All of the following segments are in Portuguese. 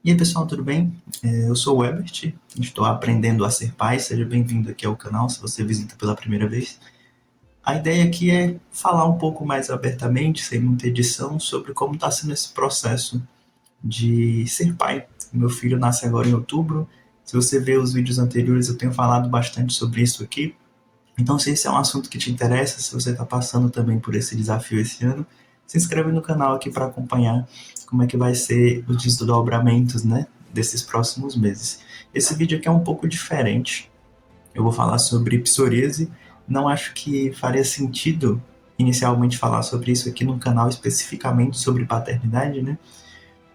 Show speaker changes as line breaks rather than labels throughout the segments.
E aí pessoal, tudo bem? Eu sou o Ebert, estou aprendendo a ser pai, seja bem-vindo aqui ao canal se você visita pela primeira vez. A ideia aqui é falar um pouco mais abertamente, sem muita edição, sobre como está sendo esse processo de ser pai. Meu filho nasce agora em outubro, se você ver os vídeos anteriores eu tenho falado bastante sobre isso aqui. Então, se esse é um assunto que te interessa, se você está passando também por esse desafio esse ano, se inscreve no canal aqui para acompanhar como é que vai ser os desdobramentos, né, desses próximos meses. Esse vídeo aqui é um pouco diferente. Eu vou falar sobre psoríase. Não acho que faria sentido inicialmente falar sobre isso aqui no canal especificamente sobre paternidade, né?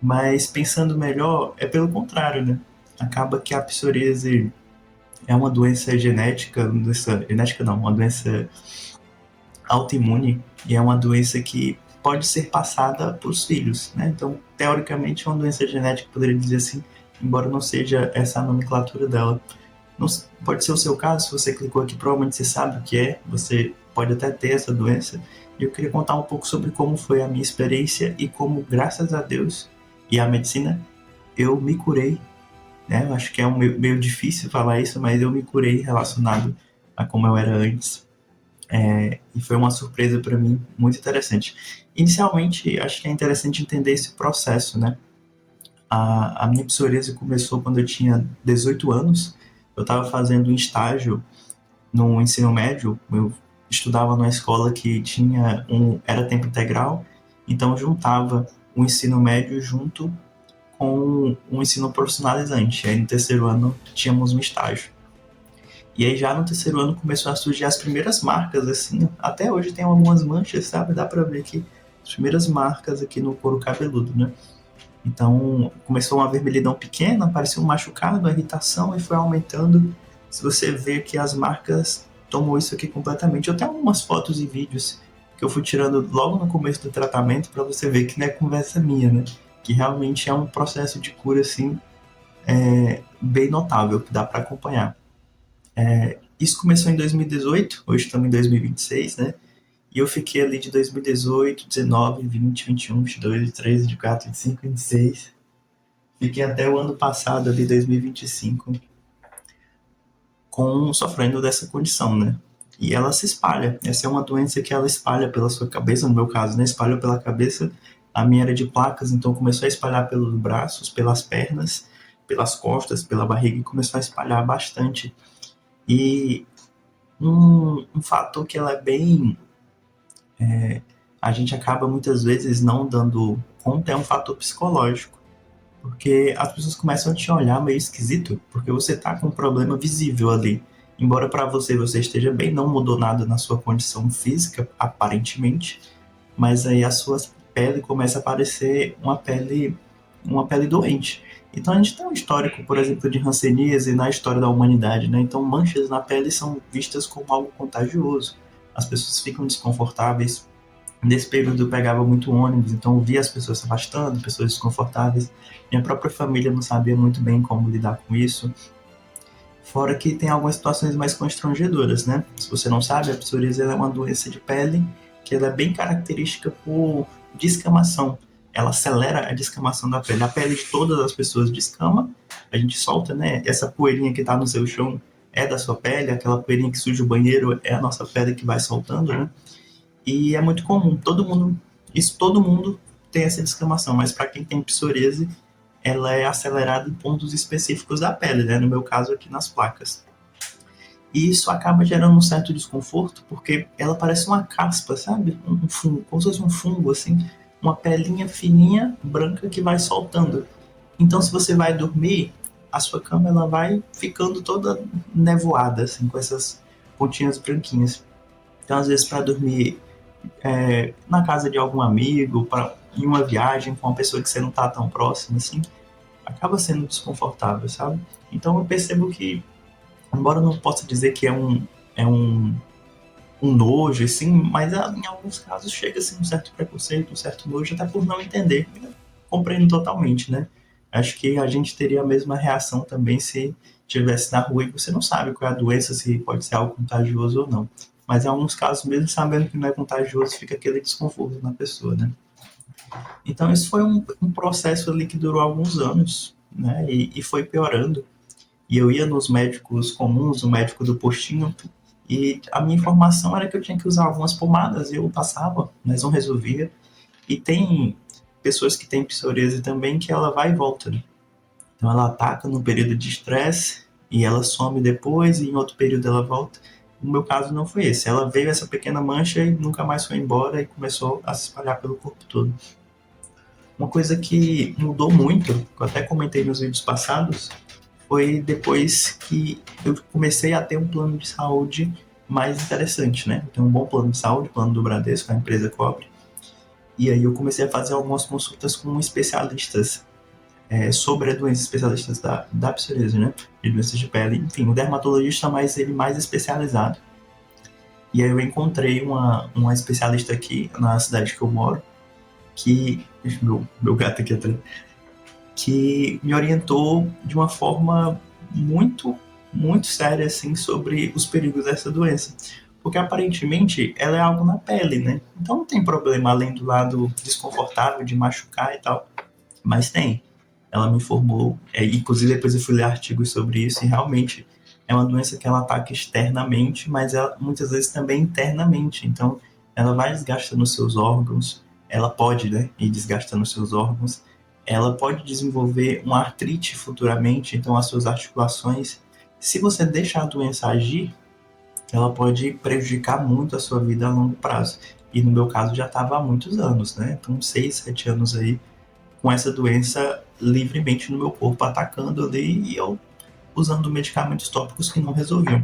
Mas pensando melhor, é pelo contrário, né? Acaba que a psoríase é uma doença genética, uma doença autoimune, e é uma doença que pode ser passada para os filhos, né? Então, teoricamente, é uma doença genética, poderia dizer assim, embora não seja essa a nomenclatura dela. Não, pode ser o seu caso, se você clicou aqui, provavelmente você sabe o que é, você pode até ter essa doença. E eu queria contar um pouco sobre como foi a minha experiência e como, graças a Deus e à medicina, eu me curei, né? Eu acho que é meio difícil falar isso, mas eu me curei relacionado a como eu era antes. E foi uma surpresa para mim muito interessante. Inicialmente, acho que é interessante entender esse processo, né? A minha psoríase começou quando eu tinha 18 anos. Eu estava fazendo um estágio no ensino médio. Eu estudava numa escola que era tempo integral, então juntava o ensino médio junto com um ensino profissionalizante. Aí no terceiro ano tínhamos um estágio. E aí já no terceiro ano começou a surgir as primeiras marcas, assim, até hoje tem algumas manchas, sabe? Dá pra ver aqui as primeiras marcas aqui no couro cabeludo, né? Então começou uma vermelhidão pequena, parecia um machucado, uma irritação e foi aumentando. Se você vê que as marcas tomou isso aqui completamente. Eu tenho algumas fotos e vídeos que eu fui tirando logo no começo do tratamento para você ver que não é conversa minha, né? Que realmente é um processo de cura, assim, bem notável, que dá para acompanhar. Isso começou em 2018, hoje estamos em 2026, né? E eu fiquei ali de 2018, 19, 20, 21, 22, 23, 24, 25, 26. Fiquei até o ano passado, ali, 2025, sofrendo dessa condição, né? E ela se espalha. Essa é uma doença que ela espalha pela sua cabeça, no meu caso, né? Espalha pela cabeça. A minha era de placas, então começou a espalhar pelos braços, pelas pernas, pelas costas, pela barriga, e começou a espalhar bastante. E um fator que ela é bem... a gente acaba muitas vezes não dando conta é um fator psicológico. Porque as pessoas começam a te olhar meio esquisito, porque você tá com um problema visível ali. Embora para você esteja bem, não mudou nada na sua condição física, aparentemente, mas aí a sua pele começa a parecer uma pele doente. Então a gente tem um histórico, por exemplo, de hanseníase na história da humanidade, né? Então manchas na pele são vistas como algo contagioso. As pessoas ficam desconfortáveis. Nesse período eu pegava muito ônibus, então eu via as pessoas se afastando, pessoas desconfortáveis. Minha própria família não sabia muito bem como lidar com isso. Fora que tem algumas situações mais constrangedoras, né? Se você não sabe, a psoríase é uma doença de pele que ela é bem característica por descamação. Ela acelera a descamação da pele. A pele de todas as pessoas descama, a gente solta, né? Essa poeirinha que está no seu chão é da sua pele, aquela poeirinha que suja o banheiro é a nossa pele que vai soltando, né? E é muito comum, todo mundo tem essa descamação, mas para quem tem psoríase, ela é acelerada em pontos específicos da pele, né? No meu caso aqui nas placas. E isso acaba gerando um certo desconforto, porque ela parece uma caspa, sabe? Um fungo, como se fosse um fungo, assim, uma pelinha fininha, branca, que vai soltando. Então, se você vai dormir, a sua cama ela vai ficando toda nevoada, assim, com essas pontinhas branquinhas. Então, às vezes, para dormir na casa de algum amigo, em uma viagem com uma pessoa que você não está tão próximo, assim, acaba sendo desconfortável, sabe? Então eu percebo que, embora eu não possa dizer que um nojo, assim, mas em alguns casos chega assim, um certo preconceito, um certo nojo, até por não entender. Eu compreendo totalmente, né? Acho que a gente teria a mesma reação também se estivesse na rua e você não sabe qual é a doença, se pode ser algo contagioso ou não. Mas em alguns casos, mesmo sabendo que não é contagioso, fica aquele desconforto na pessoa, né? Então, isso foi um processo ali que durou alguns anos. né? E foi piorando. E eu ia nos médicos comuns, o médico do postinho, e a minha informação era que eu tinha que usar algumas pomadas, e eu passava, mas não resolvia. E tem pessoas que têm psoríase também que ela vai e volta, né? Então ela ataca no período de estresse e ela some depois e em outro período ela volta. No meu caso não foi esse. Ela veio essa pequena mancha e nunca mais foi embora e começou a se espalhar pelo corpo todo. Uma coisa que mudou muito, que eu até comentei nos vídeos passados, foi depois que eu comecei a ter um plano de saúde mais interessante, né? Eu tenho um bom plano de saúde, plano do Bradesco, a empresa cobre. E aí eu comecei a fazer algumas consultas com especialistas sobre a doença, especialistas da psoríase, né? De doenças de pele. Enfim, o dermatologista, mas ele mais especializado. E aí eu encontrei uma especialista aqui na cidade que eu moro, que... Meu gato aqui atrás. Que me orientou de uma forma muito, muito séria, assim, sobre os perigos dessa doença. Porque aparentemente ela é algo na pele, né? Então não tem problema além do lado desconfortável de machucar e tal. Mas tem. Ela me informou, inclusive depois eu fui ler artigos sobre isso, e realmente é uma doença que ela ataca externamente, mas ela muitas vezes também internamente. Então, ela vai desgastando os seus órgãos, ela pode, né, ir desgastando os seus órgãos, ela pode desenvolver uma artrite futuramente, então as suas articulações, se você deixar a doença agir, ela pode prejudicar muito a sua vida a longo prazo. E no meu caso já estava há muitos anos, né? Então 6, 7 anos aí com essa doença livremente no meu corpo, atacando ali e eu usando medicamentos tópicos que não resolviam.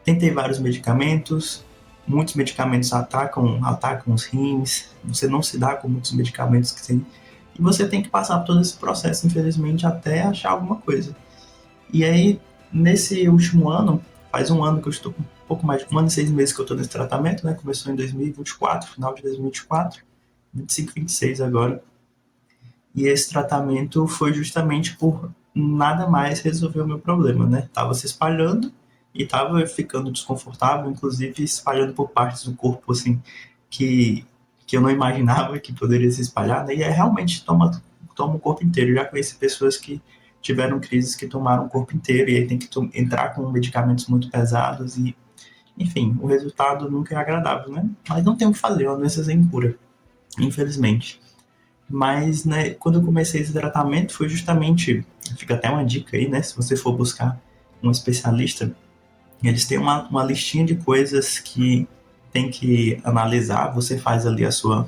Tentei vários medicamentos, muitos medicamentos atacam os rins, você não se dá com muitos medicamentos que tem, e você tem que passar por todo esse processo, infelizmente, até achar alguma coisa. E aí, nesse último ano, faz um ano que eu estou, um pouco mais de 1 ano e 6 meses que eu estou nesse tratamento, né? Começou em 2024, final de 2024, 25, 26 agora. E esse tratamento foi justamente por nada mais resolver o meu problema, né? Tava se espalhando e tava ficando desconfortável, inclusive espalhando por partes do corpo, assim, que, que eu não imaginava que poderia se espalhar, né? E realmente toma o corpo inteiro. Eu já conheci pessoas que tiveram crises que tomaram o corpo inteiro e aí tem que entrar com medicamentos muito pesados e, enfim, o resultado nunca é agradável, né? Mas não tem o que fazer, é uma doença sem cura, infelizmente. Mas, né, quando eu comecei esse tratamento, foi justamente, fica até uma dica aí, né, se você for buscar um especialista, eles têm uma listinha de coisas que tem que analisar, você faz ali a sua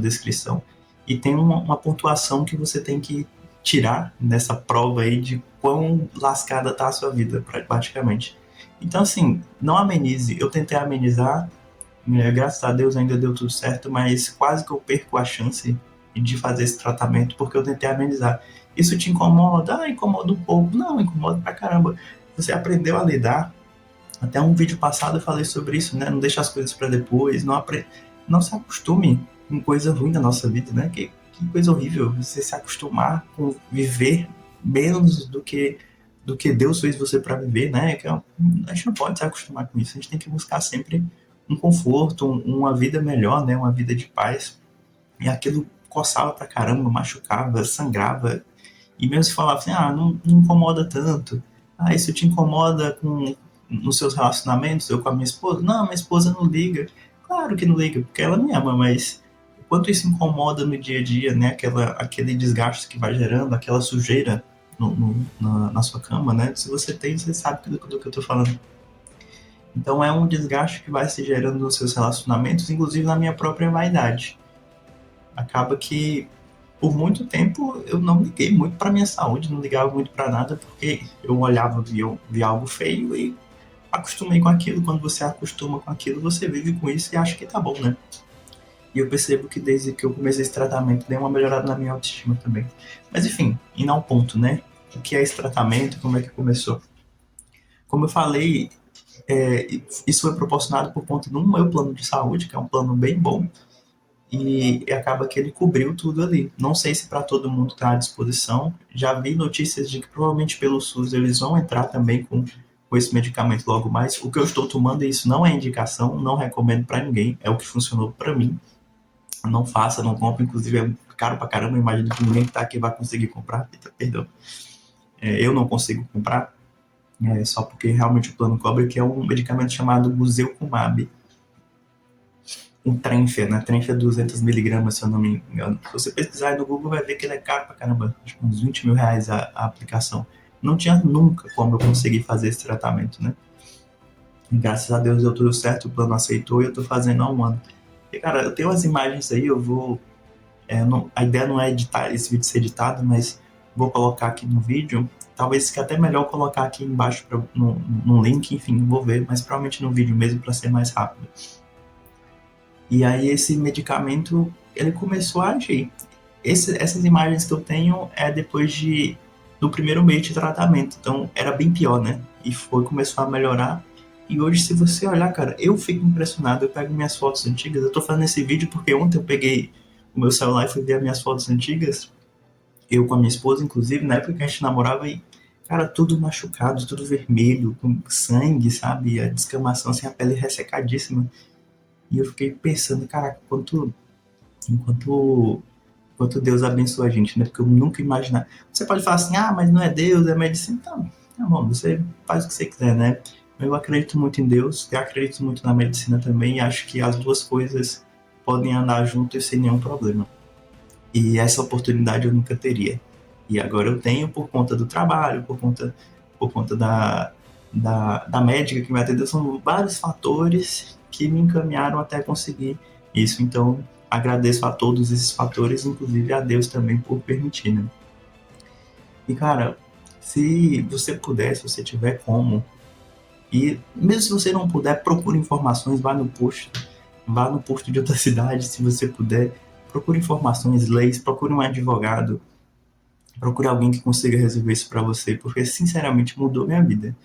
descrição, e tem uma pontuação que você tem que tirar nessa prova aí de quão lascada tá a sua vida, praticamente. Então, assim, não amenize. Eu tentei amenizar, graças a Deus ainda deu tudo certo, mas quase que eu perco a chance de fazer esse tratamento porque eu tentei amenizar. Isso te incomoda? Ah, incomoda um pouco. Não, incomoda pra caramba. Você aprendeu a lidar. Até um vídeo passado eu falei sobre isso, né? Não deixa as coisas para depois, não se acostume com coisa ruim da nossa vida, né? Que coisa horrível você se acostumar com viver menos do que Deus fez você para viver, né? A gente não pode se acostumar com isso. A gente tem que buscar sempre um conforto, uma vida melhor, né? Uma vida de paz. E aquilo coçava pra caramba, machucava, sangrava. E mesmo se falava assim, não incomoda tanto. Ah, isso te incomoda nos seus relacionamentos, eu com a minha esposa? Não, minha esposa não liga. Claro que não liga, porque ela me ama, mas o quanto isso incomoda no dia a dia, né? Aquele desgaste que vai gerando, aquela sujeira na sua cama, né? Se você tem, você sabe do que eu tô falando. Então é um desgaste que vai se gerando nos seus relacionamentos, inclusive na minha própria vaidade. Acaba que por muito tempo eu não liguei muito para minha saúde, não ligava muito para nada, porque eu olhava, via algo feio e acostumei com aquilo. Quando você acostuma com aquilo, você vive com isso e acha que tá bom, né? E eu percebo que desde que eu comecei esse tratamento, deu uma melhorada na minha autoestima também. Mas enfim, indo ao ponto, né? O que é esse tratamento? Como é que começou? Como eu falei, isso foi proporcionado por conta do meu plano de saúde, que é um plano bem bom, e acaba que ele cobriu tudo ali. Não sei se para todo mundo está à disposição. Já vi notícias de que provavelmente pelo SUS eles vão entrar também com esse medicamento logo mais. O que eu estou tomando, isso não é indicação, não recomendo para ninguém, é o que funcionou para mim. Não faça, não compre, inclusive é caro pra caramba, imagino que ninguém que tá aqui vai conseguir comprar, perdão. Eu não consigo comprar, só porque realmente o plano cobre, que é um medicamento chamado Guselkumab, um Trenfia, né? Trenfia 200 miligramas, se eu não me engano. Se você pesquisar aí no Google, vai ver que ele é caro pra caramba, acho que uns 20 mil reais a aplicação. Não tinha nunca como eu conseguir fazer esse tratamento, né? E graças a Deus deu tudo certo, o plano aceitou e eu tô fazendo há um ano. E, cara, eu tenho umas imagens aí, eu vou. A ideia não é editar esse vídeo ser editado, mas vou colocar aqui no vídeo. Talvez fique até melhor colocar aqui embaixo no link, enfim, vou ver, mas provavelmente no vídeo mesmo para ser mais rápido. E aí esse medicamento, ele começou a agir. Essas imagens que eu tenho é depois do primeiro mês de tratamento, então era bem pior, né? E começou a melhorar. E hoje, se você olhar, cara, eu fico impressionado. Eu pego minhas fotos antigas. Eu tô fazendo esse vídeo porque ontem eu peguei o meu celular e fui ver as minhas fotos antigas. Eu com a minha esposa, inclusive, na época que a gente namorava, e, cara, tudo machucado, tudo vermelho, com sangue, sabe? A descamação, assim, a pele ressecadíssima. E eu fiquei pensando, cara, enquanto Deus abençoa a gente, né? Porque eu nunca imaginar. Você pode falar assim, ah, mas não é Deus, é medicina. Então, tá bom, você faz o que você quiser, né? Eu acredito muito em Deus, eu acredito muito na medicina também, e acho que as duas coisas podem andar juntas sem nenhum problema. E essa oportunidade eu nunca teria. E agora eu tenho por conta do trabalho, por conta da médica que me atendeu, são vários fatores que me encaminharam até conseguir isso. Então, agradeço a todos esses fatores, inclusive a Deus também por permitir, né? E, cara, se você puder, se você tiver como, e mesmo se você não puder, procure informações, vá no posto de outra cidade, se você puder, procure informações, leis, procure um advogado, procure alguém que consiga resolver isso para você, porque sinceramente mudou minha vida.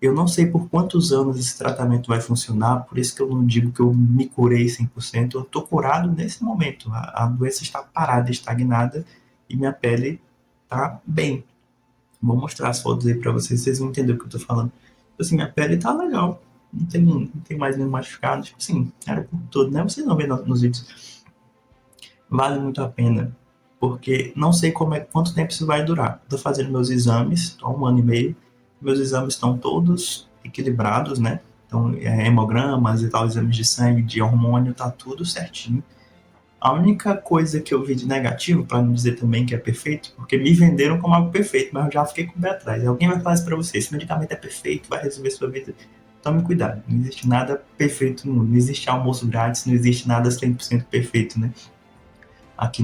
Eu não sei por quantos anos esse tratamento vai funcionar, por isso que eu não digo que eu me curei 100%. Eu estou curado nesse momento. A doença está parada, estagnada e minha pele está bem. Vou mostrar as fotos aí para vocês vão entender o que eu estou falando. Assim, minha pele está legal. Não tem mais nenhum machucado. Tipo assim, era por todo, né? Vocês não vê nos vídeos. Vale muito a pena, porque não sei quanto tempo isso vai durar. Estou fazendo meus exames, estou há um ano e meio, meus exames estão todos equilibrados, né? Então, hemogramas e tal, exames de sangue, de hormônio, tá tudo certinho. A única coisa que eu vi de negativo, para não dizer também que é perfeito, porque me venderam como algo perfeito, mas eu já fiquei com o pé atrás. Alguém vai falar isso para você, esse medicamento é perfeito, vai resolver sua vida. Tome cuidado, não existe nada perfeito no mundo, não existe almoço grátis, não existe nada 100% perfeito, né? Aqui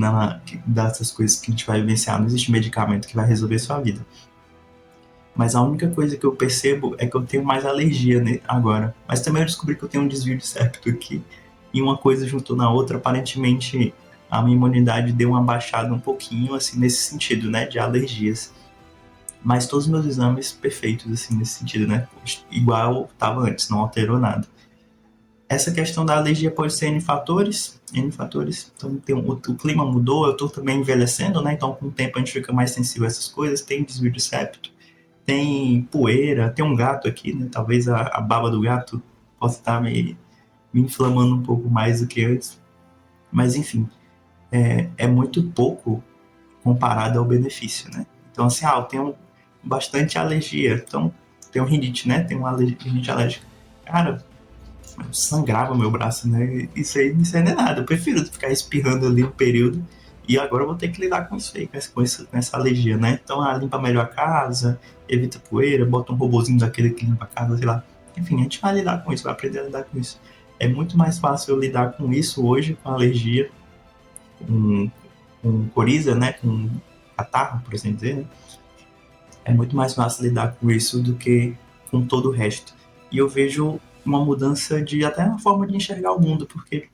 dessas coisas que a gente vai vivenciar, não existe medicamento que vai resolver sua vida. Mas a única coisa que eu percebo é que eu tenho mais alergia, né, agora. Mas também eu descobri que eu tenho um desvio de septo aqui. E uma coisa juntou na outra, aparentemente a minha imunidade deu uma baixada um pouquinho, assim, nesse sentido, né, de alergias. Mas todos os meus exames perfeitos, assim, nesse sentido, né, igual estava antes, não alterou nada. Essa questão da alergia pode ser N fatores, então o clima mudou, eu estou também envelhecendo, né, então com o tempo a gente fica mais sensível a essas coisas, tem desvio de septo, tem poeira, tem um gato aqui, né, talvez a baba do gato possa estar me inflamando um pouco mais do que antes, mas enfim, é muito pouco comparado ao benefício, né, então assim, eu tenho bastante alergia, então tenho rinite, né, tenho uma rinite alérgica, cara, sangrava meu braço, né? Isso aí não é nada. Eu prefiro ficar espirrando ali um período e agora eu vou ter que lidar com isso aí, com essa alergia, né? Então, limpa melhor a casa, evita poeira, bota um robozinho daquele que limpa a casa, sei lá. Enfim, a gente vai lidar com isso, vai aprender a lidar com isso. É muito mais fácil eu lidar com isso hoje, com alergia, com coriza, né? Com catarro, por assim dizer, né? É muito mais fácil lidar com isso do que com todo o resto. E eu vejo uma mudança de até uma forma de enxergar o mundo, porque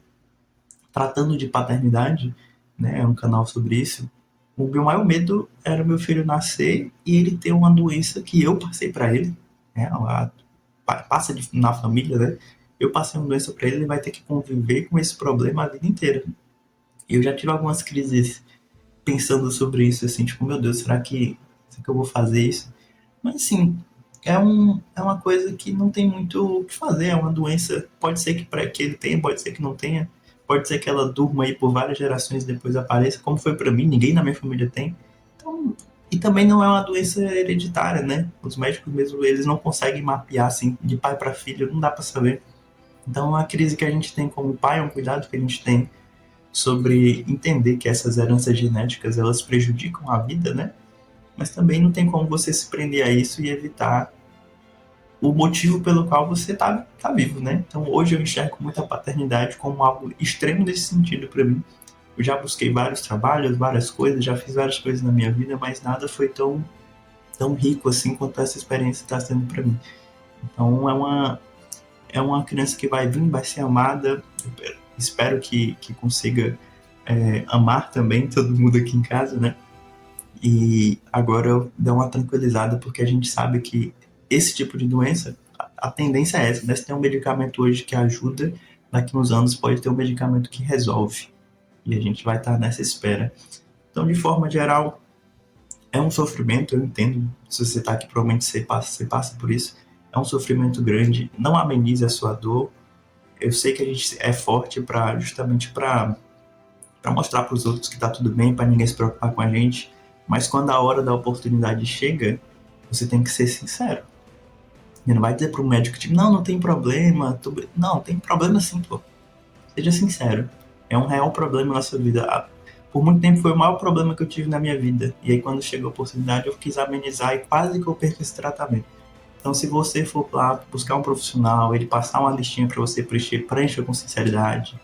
tratando de paternidade, né, é um canal sobre isso, o meu maior medo era meu filho nascer e ele ter uma doença que eu passei para ele, né, passa na família, né, eu passei uma doença para ele, ele vai ter que conviver com esse problema a vida inteira. Eu já tive algumas crises pensando sobre isso, assim, tipo, meu Deus, será que eu vou fazer isso? Mas assim, é uma coisa que não tem muito o que fazer, é uma doença, pode ser que ele tenha, pode ser que não tenha, pode ser que ela durma aí por várias gerações e depois apareça, como foi para mim, ninguém na minha família tem. Então, e também não é uma doença hereditária, né? Os médicos mesmo, eles não conseguem mapear assim, de pai para filho, não dá para saber. Então, a crise que a gente tem como pai, é um cuidado que a gente tem sobre entender que essas heranças genéticas, elas prejudicam a vida, né? Mas também não tem como você se prender a isso e evitar o motivo pelo qual você tá vivo, né? Então, hoje eu enxergo muito a paternidade como algo extremo nesse sentido para mim. Eu já busquei vários trabalhos, várias coisas, já fiz várias coisas na minha vida, mas nada foi tão rico assim quanto essa experiência está sendo para mim. Então, é uma criança que vai vir, vai ser amada. Eu espero que consiga amar também todo mundo aqui em casa, né? E agora eu dou uma tranquilizada, porque a gente sabe que esse tipo de doença, a tendência é essa, né? Se tem um medicamento hoje que ajuda, daqui uns anos pode ter um medicamento que resolve. E a gente vai estar nessa espera. Então, de forma geral, é um sofrimento, eu entendo. Se você está aqui, provavelmente você passa por isso. É um sofrimento grande, não amenize a sua dor. Eu sei que a gente é forte justamente para mostrar para os outros que está tudo bem, para ninguém se preocupar com a gente. Mas quando a hora da oportunidade chega, você tem que ser sincero. E não vai dizer para o médico, tipo, não tem problema. Não, tem problema sim, pô. Seja sincero. É um real problema na sua vida. Por muito tempo foi o maior problema que eu tive na minha vida. E aí quando chegou a oportunidade, eu quis amenizar e quase que eu perco esse tratamento. Então, se você for lá buscar um profissional, ele passar uma listinha para você preencher, preencha com sinceridade.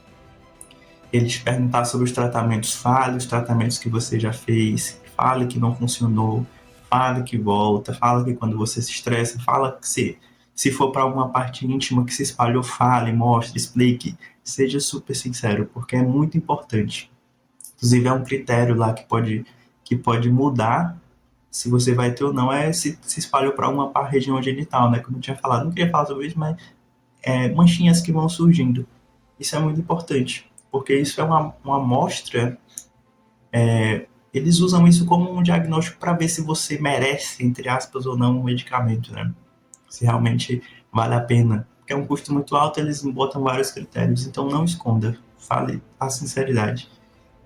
Ele te perguntar sobre os tratamentos, fale os tratamentos que você já fez, fale que não funcionou, fale que volta, fale que quando você se estressa, fala que se for para alguma parte íntima que se espalhou, fale, mostre, explique, seja super sincero, porque é muito importante. Inclusive, é um critério lá que pode mudar se você vai ter ou não, se espalhou para uma região genital, né? Como eu tinha falado, não queria falar sobre isso, mas manchinhas que vão surgindo. Isso é muito importante, porque isso é uma amostra. Eles usam isso como um diagnóstico para ver se você merece, entre aspas, ou não, um medicamento, né? Se realmente vale a pena. Porque é um custo muito alto, eles botam vários critérios, então não esconda, fale a sinceridade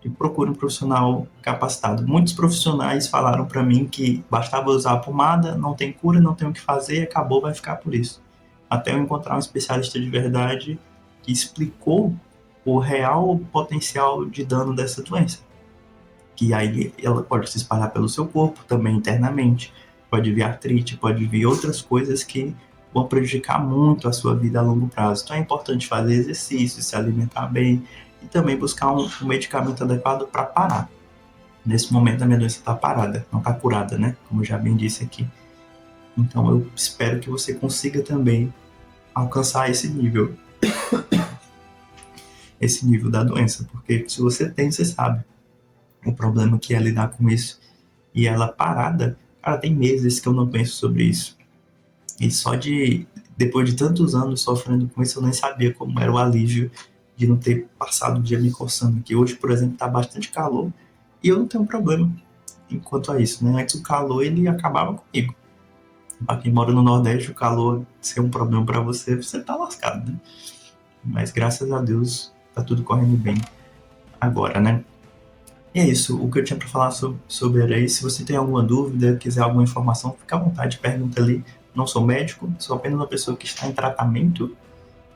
e procure um profissional capacitado. Muitos profissionais falaram para mim que bastava usar a pomada, não tem cura, não tem o que fazer, acabou, vai ficar por isso. Até eu encontrar um especialista de verdade que explicou o real potencial de dano dessa doença. Que aí ela pode se espalhar pelo seu corpo, também internamente, pode vir artrite, pode vir outras coisas que vão prejudicar muito a sua vida a longo prazo. Então é importante fazer exercício, se alimentar bem e também buscar um medicamento adequado para parar. Nesse momento a minha doença está parada, não está curada, né? Como eu já bem disse aqui. Então eu espero que você consiga também alcançar esse nível da doença, porque se você tem, você sabe o problema que é lidar com isso. E ela parada, cara, tem meses que eu não penso sobre isso. E depois de tantos anos sofrendo com isso, eu nem sabia como era o alívio de não ter passado o dia me coçando aqui. Hoje, por exemplo, tá bastante calor e eu não tenho problema enquanto a isso, né? Antes o calor, ele acabava comigo. Pra quem mora no Nordeste, o calor ser um problema para você, você tá lascado, né? Mas graças a Deus, tá tudo correndo bem agora, né? E é isso, o que eu tinha para falar sobre era isso. Se você tem alguma dúvida, quiser alguma informação, fica à vontade, pergunta ali. Não sou médico, sou apenas uma pessoa que está em tratamento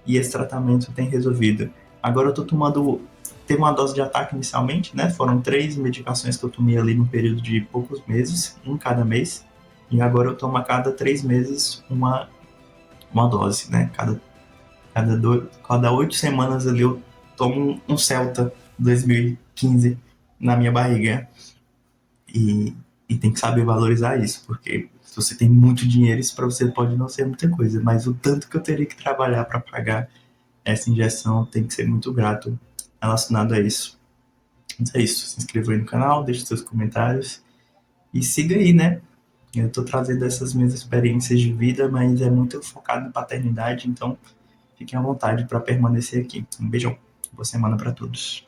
e esse tratamento tem resolvido. Agora eu estou tomando, teve uma dose de ataque inicialmente, né? Foram 3 medicações que eu tomei ali no período de poucos meses, um cada mês. E agora eu tomo a cada 3 meses uma dose, né? Cada 8 semanas ali eu tomo um Celta 2015 na minha barriga. E tem que saber valorizar isso, porque se você tem muito dinheiro, isso para você pode não ser muita coisa, mas o tanto que eu teria que trabalhar para pagar essa injeção tem que ser muito grato relacionado a isso. Mas é isso, se inscreva aí no canal, deixe seus comentários e siga aí, né? Eu tô trazendo essas minhas experiências de vida, mas é muito focado em paternidade, então fiquem à vontade para permanecer aqui. Um beijão, boa semana para todos.